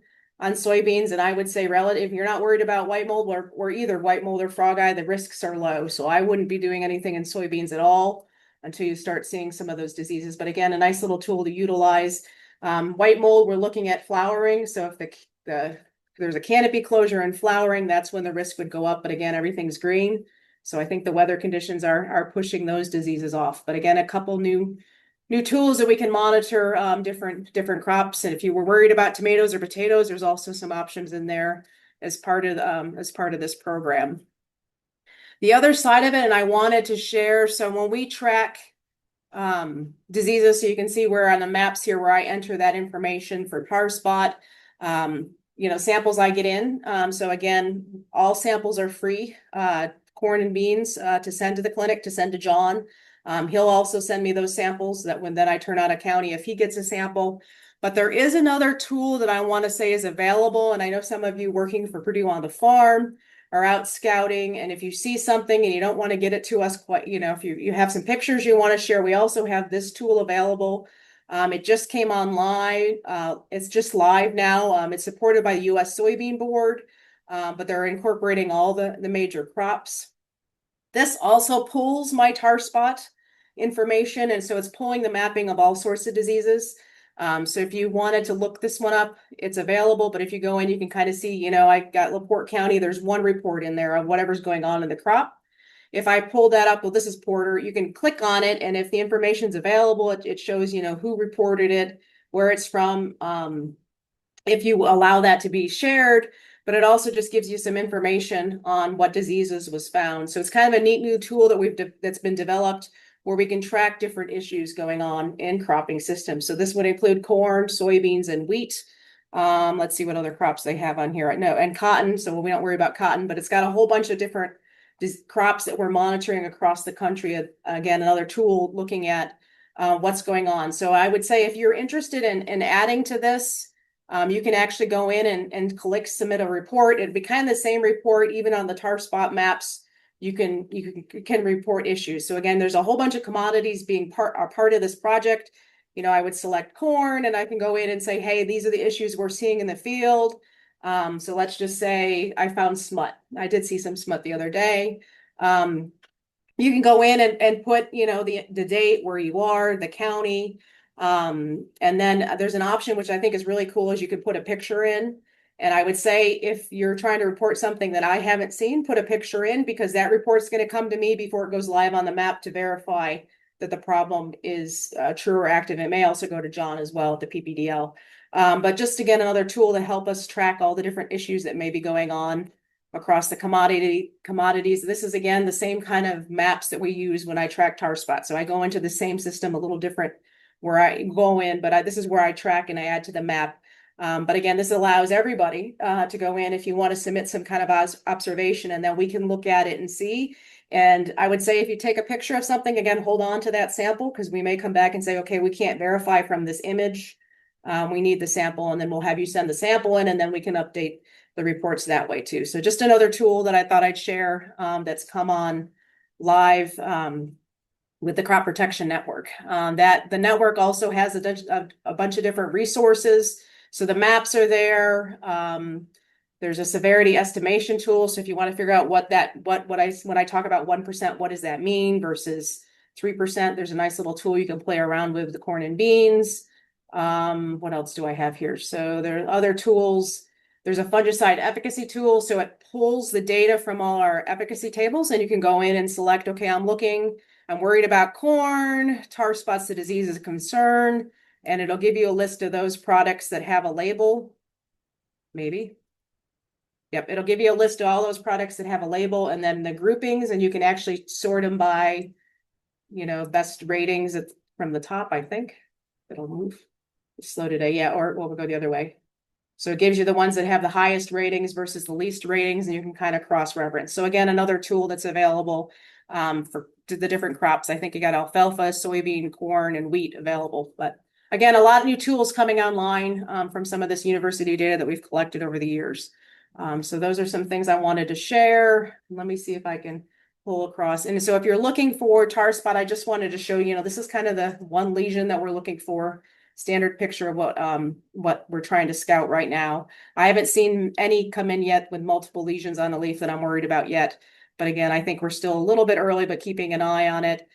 soybeans. And I would say, relative, if you're not worried about white mold or either white mold or frog eye, the risks are low. So I wouldn't be doing anything in soybeans at all until you start seeing some of those diseases. But again, a nice little tool to utilize. White mold, we're looking at flowering. So if there's a canopy closure and flowering, that's when the risk would go up. But again, everything's green. So I think the weather conditions are pushing those diseases off. But again, a couple new tools that we can monitor different crops. And if you were worried about tomatoes or potatoes, there's also some options in there as part of this program. The other side of it, and I wanted to share, so when we track diseases, so you can see where on the maps here where I enter that information for tar spot, samples I get in. So again, all samples are free. Corn and beans to send to the clinic, to send to John. He'll also send me those samples that when then I turn out a county if he gets a sample. But there is another tool that I want to say is available. And I know some of you working for Purdue on the farm are out scouting. And if you see something and you don't want to get it to us quite, if you have some pictures you want to share, we also have this tool available. It just came online. It's just live now. It's supported by the U.S. Soybean Board. But they're incorporating all the major crops. This also pulls my tar spot information, and so it's pulling the mapping of all sorts of diseases. So if you wanted to look this one up, it's available. But if you go in, you can kind of see, I got LaPorte County. There's one report in there of whatever's going on in the crop. If I pull that up, well, this is Porter. You can click on it, and if the information's available, it shows, who reported it, where it's from. If you allow that to be shared. But it also just gives you some information on what diseases was found. So it's kind of a neat new tool that's been developed where we can track different issues going on in cropping systems. So this would include corn, soybeans, and wheat. Let's see what other crops they have on here. No, and cotton. So we don't worry about cotton, but it's got a whole bunch of different crops that we're monitoring across the country. Again, another tool looking at what's going on. So I would say if you're interested in adding to this, you can actually go in and submit a report. It'd be kind of the same report, even on the tar spot maps. You can report issues. So again, there's a whole bunch of commodities are part of this project. I would select corn, and I can go in and say, hey, these are the issues we're seeing in the field. So let's just say I found smut. I did see some smut the other day. You can go in and put, the date, where you are, the county. And then there's an option, which I think is really cool, is you could put a picture in. And I would say if you're trying to report something that I haven't seen, put a picture in, because that report's going to come to me before it goes live on the map to verify that the problem is true or active. It may also go to John as well at the PPDL. But just again, another tool to help us track all the different issues that may be going on across the commodities. This is again the same kind of maps that we use when I track tar spots. So I go into the same system, a little different where I go in, but this is where I track and I add to the map. But again, this allows everybody to go in if you want to submit some kind of observation, and then we can look at it and see. And I would say if you take a picture of something, again, hold on to that sample because we may come back and say, okay, we can't verify from this image. We need the sample, and then we'll have you send the sample in, and then we can update the reports that way too. So just another tool that I thought I'd share that's come on live with the Crop Protection Network. That the network also has a bunch of different resources. So the maps are there. There's a severity estimation tool. So if you want to figure out when I talk about 1%, what does that mean versus 3%? There's a nice little tool you can play around with the corn and beans. What else do I have here? So there are other tools. There's a fungicide efficacy tool. So it pulls the data from all our efficacy tables, and you can go in and select, okay, I'm worried about corn, tar spots, the disease is a concern, and it'll give you a list of those products that have a label. Maybe. Yep, it'll give you a list of all those products that have a label and then the groupings, and you can actually sort them by, best ratings from the top, I think. It'll move. It's slow today. Yeah, or we'll go the other way. So it gives you the ones that have the highest ratings versus the least ratings, and you can kind of cross-reference. So again, another tool that's available for the different crops. I think you got alfalfa, soybean, corn, and wheat available. But again, a lot of new tools coming online from some of this university data that we've collected over the years. So those are some things I wanted to share. Let me see if I can pull across. And so if you're looking for tar spot, I just wanted to show you, this is kind of the one lesion that we're looking for. Standard picture of what we're trying to scout right now. I haven't seen any come in yet with multiple lesions on the leaf that I'm worried about yet. But again, I think we're still a little bit early, but keeping an eye on it.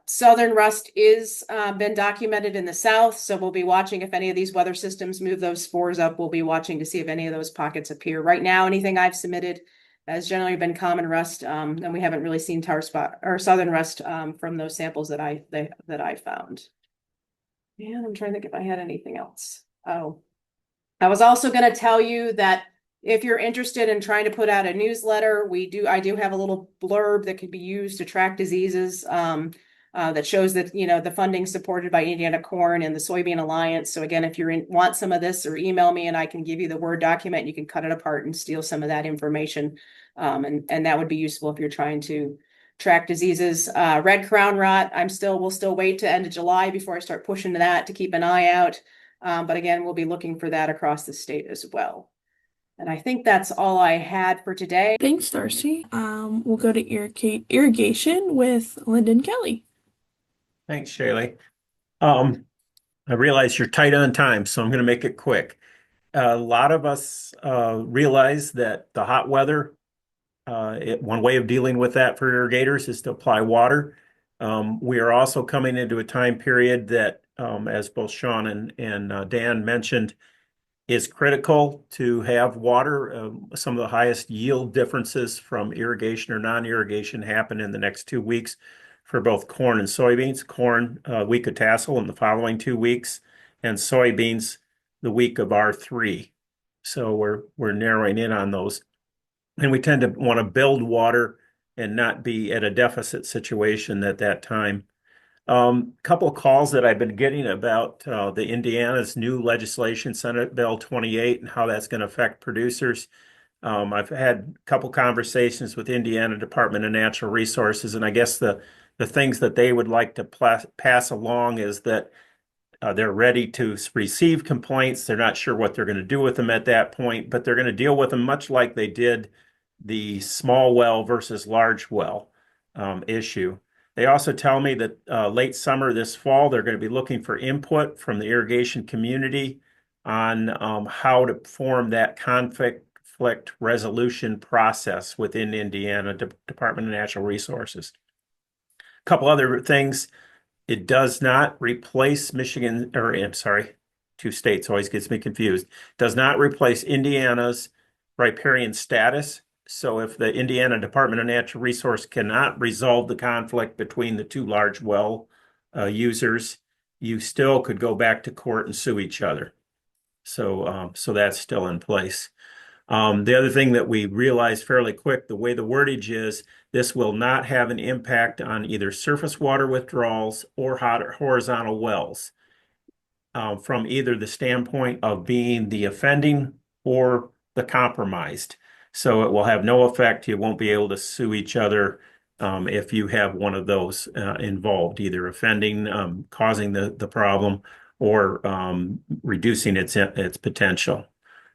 Southern rust is been documented in the south, so we'll be watching if any of these weather systems move those spores up. We'll be watching to see if any of those pockets appear. Right now, anything I've submitted has generally been common rust, and we haven't really seen tar spot or southern rust from those samples that I found. And I'm trying to think if I had anything else. Oh, I was also going to tell you that if you're interested in trying to put out a newsletter, I do have a little blurb that could be used to track diseases that shows that, the funding supported by Indiana Corn and the Soybean Alliance. So again, if you want some of this, or email me and I can give you the Word document, you can cut it apart and steal some of that information. And that would be useful if you're trying to track diseases. Red crown rot, we'll still wait to end of July before I start pushing to that to keep an eye out. But again, we'll be looking for that across the state as well. And I think that's all I had for today. Thanks, Darcy. We'll go to irrigation with Lyndon Kelley. Thanks, Shalee. I realize you're tight on time, so I'm going to make it quick. A lot of us realize that the hot weather, one way of dealing with that for irrigators is to apply water. We are also coming into a time period that, as both Shaun and Dan mentioned, is critical to have water. Some of the highest yield differences from irrigation or non-irrigation happen in the next 2 weeks for both corn and soybeans. Corn, week of tassel in the following 2 weeks, and soybeans the week of R3. So we're narrowing in on those. And we tend to want to build water and not be at a deficit situation at that time. Couple of calls that I've been getting about the Indiana's new legislation, Senate Bill 28, and how that's going to affect producers. I've had a couple conversations with Indiana Department of Natural Resources, and I guess the things that they would like to pass along is that they're ready to receive complaints. They're not sure what they're going to do with them at that point, but they're going to deal with them much like they did the small well versus large well issue. They also tell me that late summer this fall, they're going to be looking for input from the irrigation community on how to form that conflict resolution process within Indiana Department of Natural Resources. A couple other things. It does not replace Michigan, or I'm sorry, 2 states always gets me confused. Does not replace Indiana's riparian status. So if the Indiana Department of Natural Resource cannot resolve the conflict between the two large well users, you still could go back to court and sue each other. So that's still in place. The other thing that we realized fairly quick, the way the wordage is, this will not have an impact on either surface water withdrawals or horizontal wells, from either the standpoint of being the offending or the compromised. So it will have no effect. You won't be able to sue each other if you have one of those involved, either offending, causing the problem, or reducing its potential.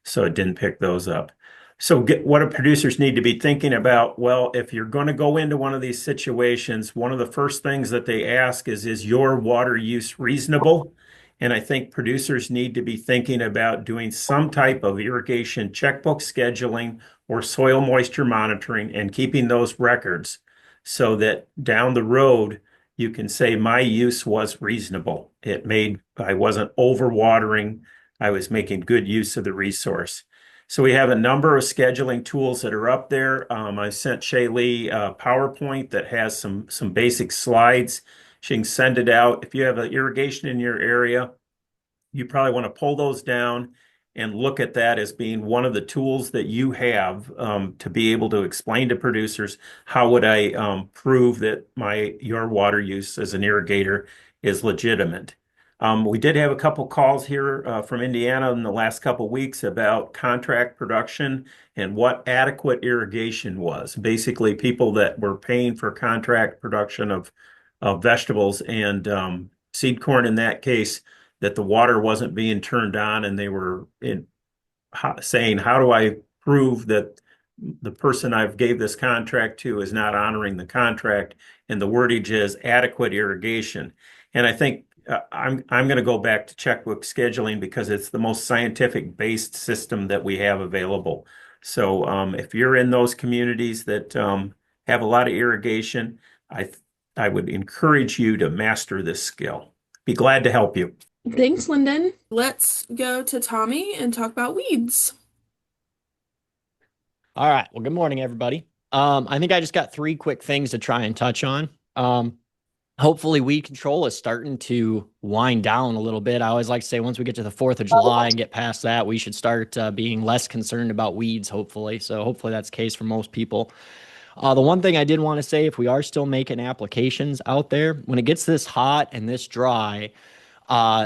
So it didn't pick those up. So what do producers need to be thinking about? Well, if you're going to go into one of these situations, one of the first things that they ask is your water use reasonable? And I think producers need to be thinking about doing some type of irrigation checkbook scheduling or soil moisture monitoring and keeping those records so that down the road you can say my use was reasonable. I wasn't overwatering. I was making good use of the resource. So we have a number of scheduling tools that are up there. I sent Shalee a PowerPoint that has some basic slides. She can send it out. If you have an irrigation in your area, you probably want to pull those down and look at that as being one of the tools that you have to be able to explain to producers how would I prove that your water use as an irrigator is legitimate. We did have a couple calls here from Indiana in the last couple weeks about contract production and what adequate irrigation was. Basically, people that were paying for contract production of vegetables and seed corn in that case, that the water wasn't being turned on, and they were saying, how do I prove that the person I've gave this contract to is not honoring the contract? And the wordage is adequate irrigation. And I think I'm going to go back to checkbook scheduling because it's the most scientific based system that we have available. So if you're in those communities that have a lot of irrigation, I would encourage you to master this skill. Be glad to help you. Thanks, Lyndon. Let's go to Tommy and talk about weeds. All right. Well, good morning, everybody. I think I just got three quick things to try and touch on. Hopefully weed control is starting to wind down a little bit. I always like to say once we get to the 4th of July and get past that, we should start being less concerned about weeds, hopefully. So hopefully that's the case for most people. The one thing I did want to say, if we are still making applications out there, when it gets this hot and this dry,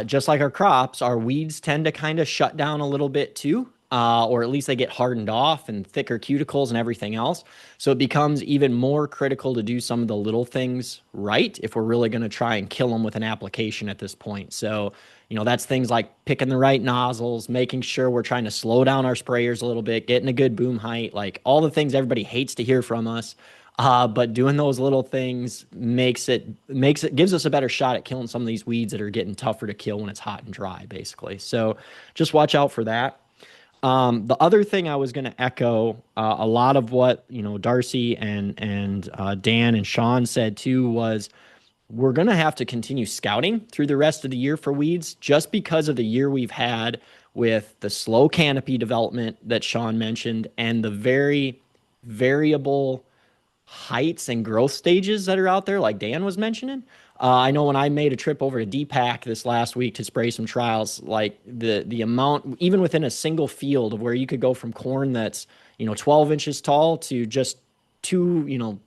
just like our crops, our weeds tend to kind of shut down a little bit too, or at least they get hardened off and thicker cuticles and everything else. So it becomes even more critical to do some of the little things right if we're really going to try and kill them with an application at this point. So, that's things like picking the right nozzles, making sure we're trying to slow down our sprayers a little bit, getting a good boom height, like all the things everybody hates to hear from us. But doing those little things gives us a better shot at killing some of these weeds that are getting tougher to kill when it's hot and dry, basically. So just watch out for that. The other thing I was going to echo, a lot of what Darcy and Dan and Shaun said too, was we're going to have to continue scouting through the rest of the year for weeds, just because of the year we've had with the slow canopy development that Shaun mentioned and the very variable heights and growth stages that are out there, like Dan was mentioning. I know when I made a trip over to DPAC this last week to spray some trials, like the amount, even within a single field, of where you could go from corn that's 12 inches tall to just two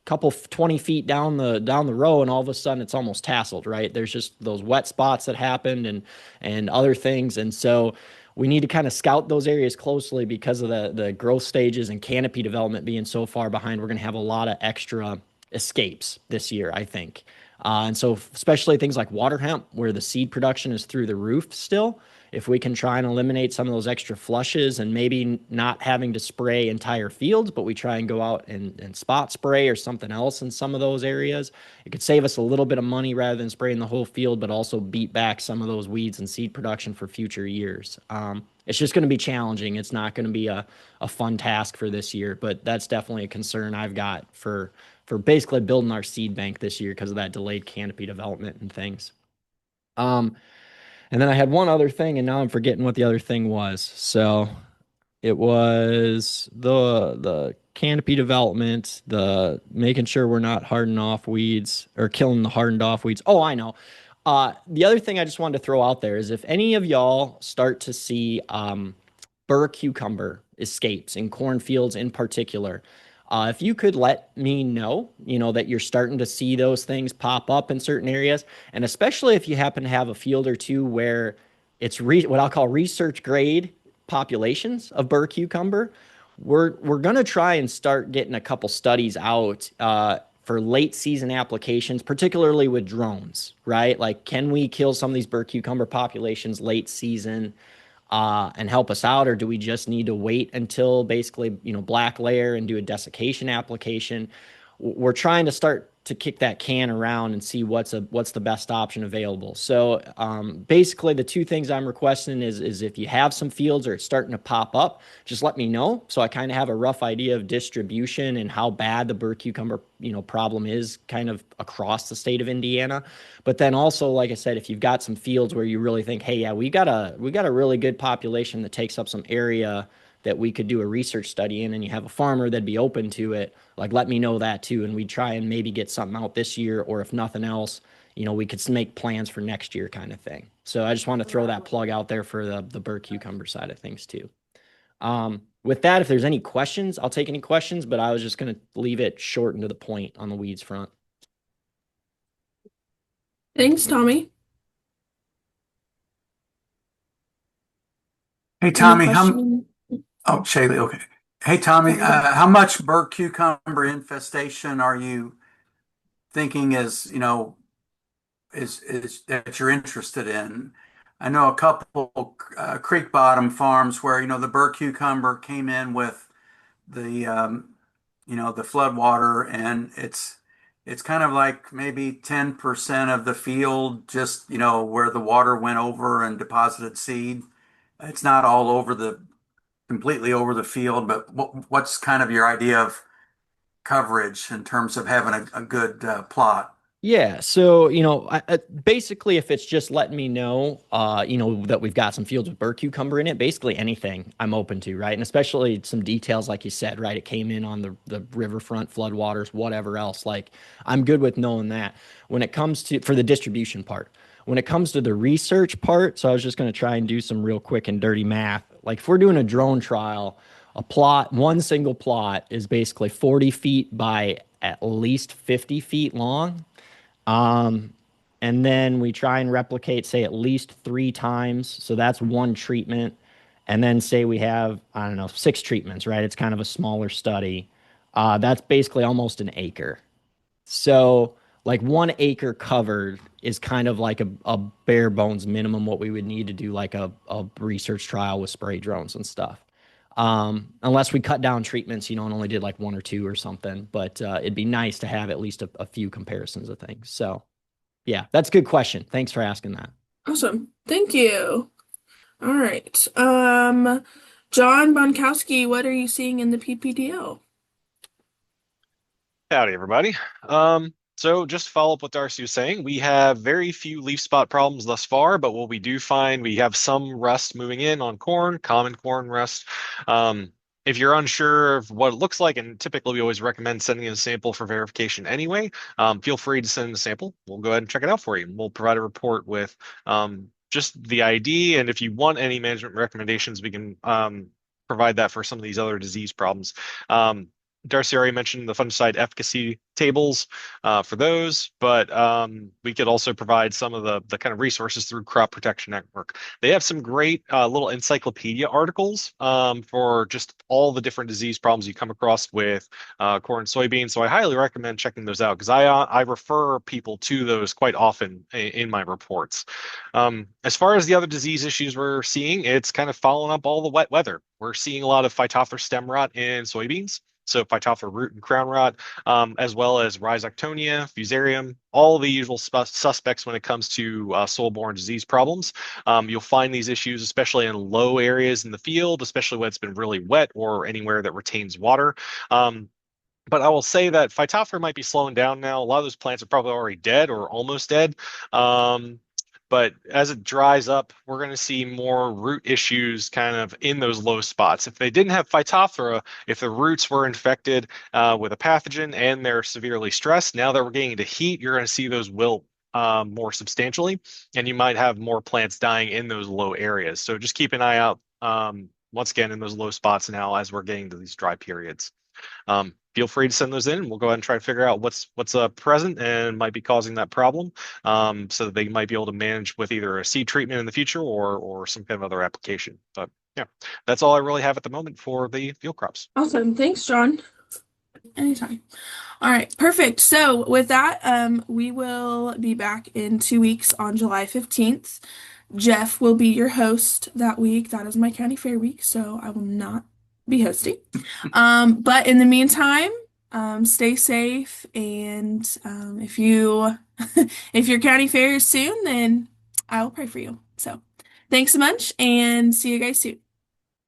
couple 20 feet down the row, and all of a sudden it's almost tasseled, right? There's just those wet spots that happened and other things, and so we need to kind of scout those areas closely because of the growth stages and canopy development being so far behind. We're going to have a lot of extra escapes this year, I think. And so especially things like water hemp, where the seed production is through the roof still, if we can try and eliminate some of those extra flushes and maybe not having to spray entire fields, but we try and go out and spot spray or something else in some of those areas, it could save us a little bit of money rather than spraying the whole field, but also beat back some of those weeds and seed production for future years. It's just going to be challenging. It's not going to be a fun task for this year, but that's definitely a concern I've got for basically building our seed bank this year because of that delayed canopy development and things. And then I had one other thing, and now I'm forgetting what the other thing was. So It was the canopy development, the making sure we're not hardening off weeds or killing the hardened off weeds. Oh, I know. The other thing I just wanted to throw out there is if any of y'all start to see burr cucumber escapes in cornfields in particular, if you could let me know, that you're starting to see those things pop up in certain areas, and especially if you happen to have a field or two where it's what I'll call research grade populations of burr cucumber, we're going to try and start getting a couple studies out for late season applications, particularly with drones, right? Like, can we kill some of these burr cucumber populations late season and help us out, or do we just need to wait until basically, black layer and do a desiccation application? We're trying to start to kick that can around and see what's the best option available. So basically, the two things I'm requesting is if you have some fields or it's starting to pop up, just let me know so I kind of have a rough idea of distribution and how bad the burr cucumber problem is kind of across the state of Indiana. But then also, like I said, if you've got some fields where you really think, hey, yeah, we got a really good population that takes up some area that we could do a research study in, and you have a farmer that'd be open to it, like let me know that too, and we try and maybe get something out this year, or if nothing else, we could make plans for next year kind of thing. So I just want to throw that plug out there for the burr cucumber side of things too. With that, if there's any questions, I'll take any questions, but I was just going to leave it short and to the point on the weeds front. Thanks, Tommy. Hey, Any Tommy, question? oh, Shalee, okay. Hey, Tommy, how much burr cucumber infestation are you thinking is that you're interested in? I know a couple creek bottom farms where, the burr cucumber came in with the flood water, and it's kind of like maybe 10% of the field, just, where the water went over and deposited seed. It's not all over completely over the field, but what's kind of your idea of coverage in terms of having a good plot? Yeah, so basically, if it's just letting me know, that we've got some fields with burr cucumber in it, basically anything I'm open to, right? And especially some details, like you said, right? It came in on the riverfront floodwaters, whatever else. Like, I'm good with knowing that. When it comes to for the distribution part, when it comes to the research part, so I was just going to try and do some real quick and dirty math. Like, if we're doing a drone trial, one single plot is basically 40 feet by at least 50 feet long. And then we try and replicate, say, at least 3 times. So that's one treatment. And then say we have, I don't know, 6 treatments, right? It's kind of a smaller study. That's basically almost an acre. So like 1 acre covered is kind of like a bare bones minimum what we would need to do like a research trial with spray drones and stuff. Unless we cut down treatments, and only did like 1 or 2 or something. But it'd be nice to have at least a few comparisons of things. So yeah, that's a good question. Thanks for asking that. Awesome. Thank you. All right. John Bonkowski, what are you seeing in the PPDL? Howdy, everybody. So just to follow up what Darcy was saying, we have very few leaf spot problems thus far, but what we do find, we have some rust moving in on corn, common corn rust. If you're unsure of what it looks like, and typically we always recommend sending in a sample for verification anyway, feel free to send a sample. We'll go ahead and check it out for you. We'll provide a report with just the ID, and if you want any management recommendations, we can provide that for some of these other disease problems. Darcy already mentioned the fungicide efficacy tables for those, but we could also provide some of the kind of resources through Crop Protection Network. They have some great little encyclopedia articles for just all the different disease problems you come across with corn and soybeans. So I highly recommend checking those out because I refer people to those quite often in my reports. As far as the other disease issues we're seeing, it's kind of following up all the wet weather. We're seeing a lot of Phytophthora stem rot in soybeans. So Phytophthora root and crown rot, as well as Rhizoctonia, Fusarium, all the usual suspects when it comes to soil-borne disease problems. You'll find these issues, especially in low areas in the field, especially when it's been really wet or anywhere that retains water. But I will say that Phytophthora might be slowing down now. A lot of those plants are probably already dead or almost dead. But as it dries up, we're going to see more root issues kind of in those low spots. If they didn't have Phytophthora, if the roots were infected with a pathogen and they're severely stressed, now that we're getting into heat, you're going to see those wilt more substantially, and you might have more plants dying in those low areas. So just keep an eye out once again in those low spots now as we're getting to these dry periods. Feel free to send those in, and we'll go ahead and try to figure out what's present and might be causing that problem, so that they might be able to manage with either a seed treatment in the future or some kind of other application. But yeah, that's all I really have at the moment for the field crops. Awesome. Thanks, Shaun. Anytime. All right, perfect. So with that, we will be back in 2 weeks on July 15th. Jeff will be your host that week. That is my county fair week, so I will not be hosting. But in the meantime, stay safe, and if you if your county fair is soon, then I will pray for you. So thanks so much, and see you guys soon.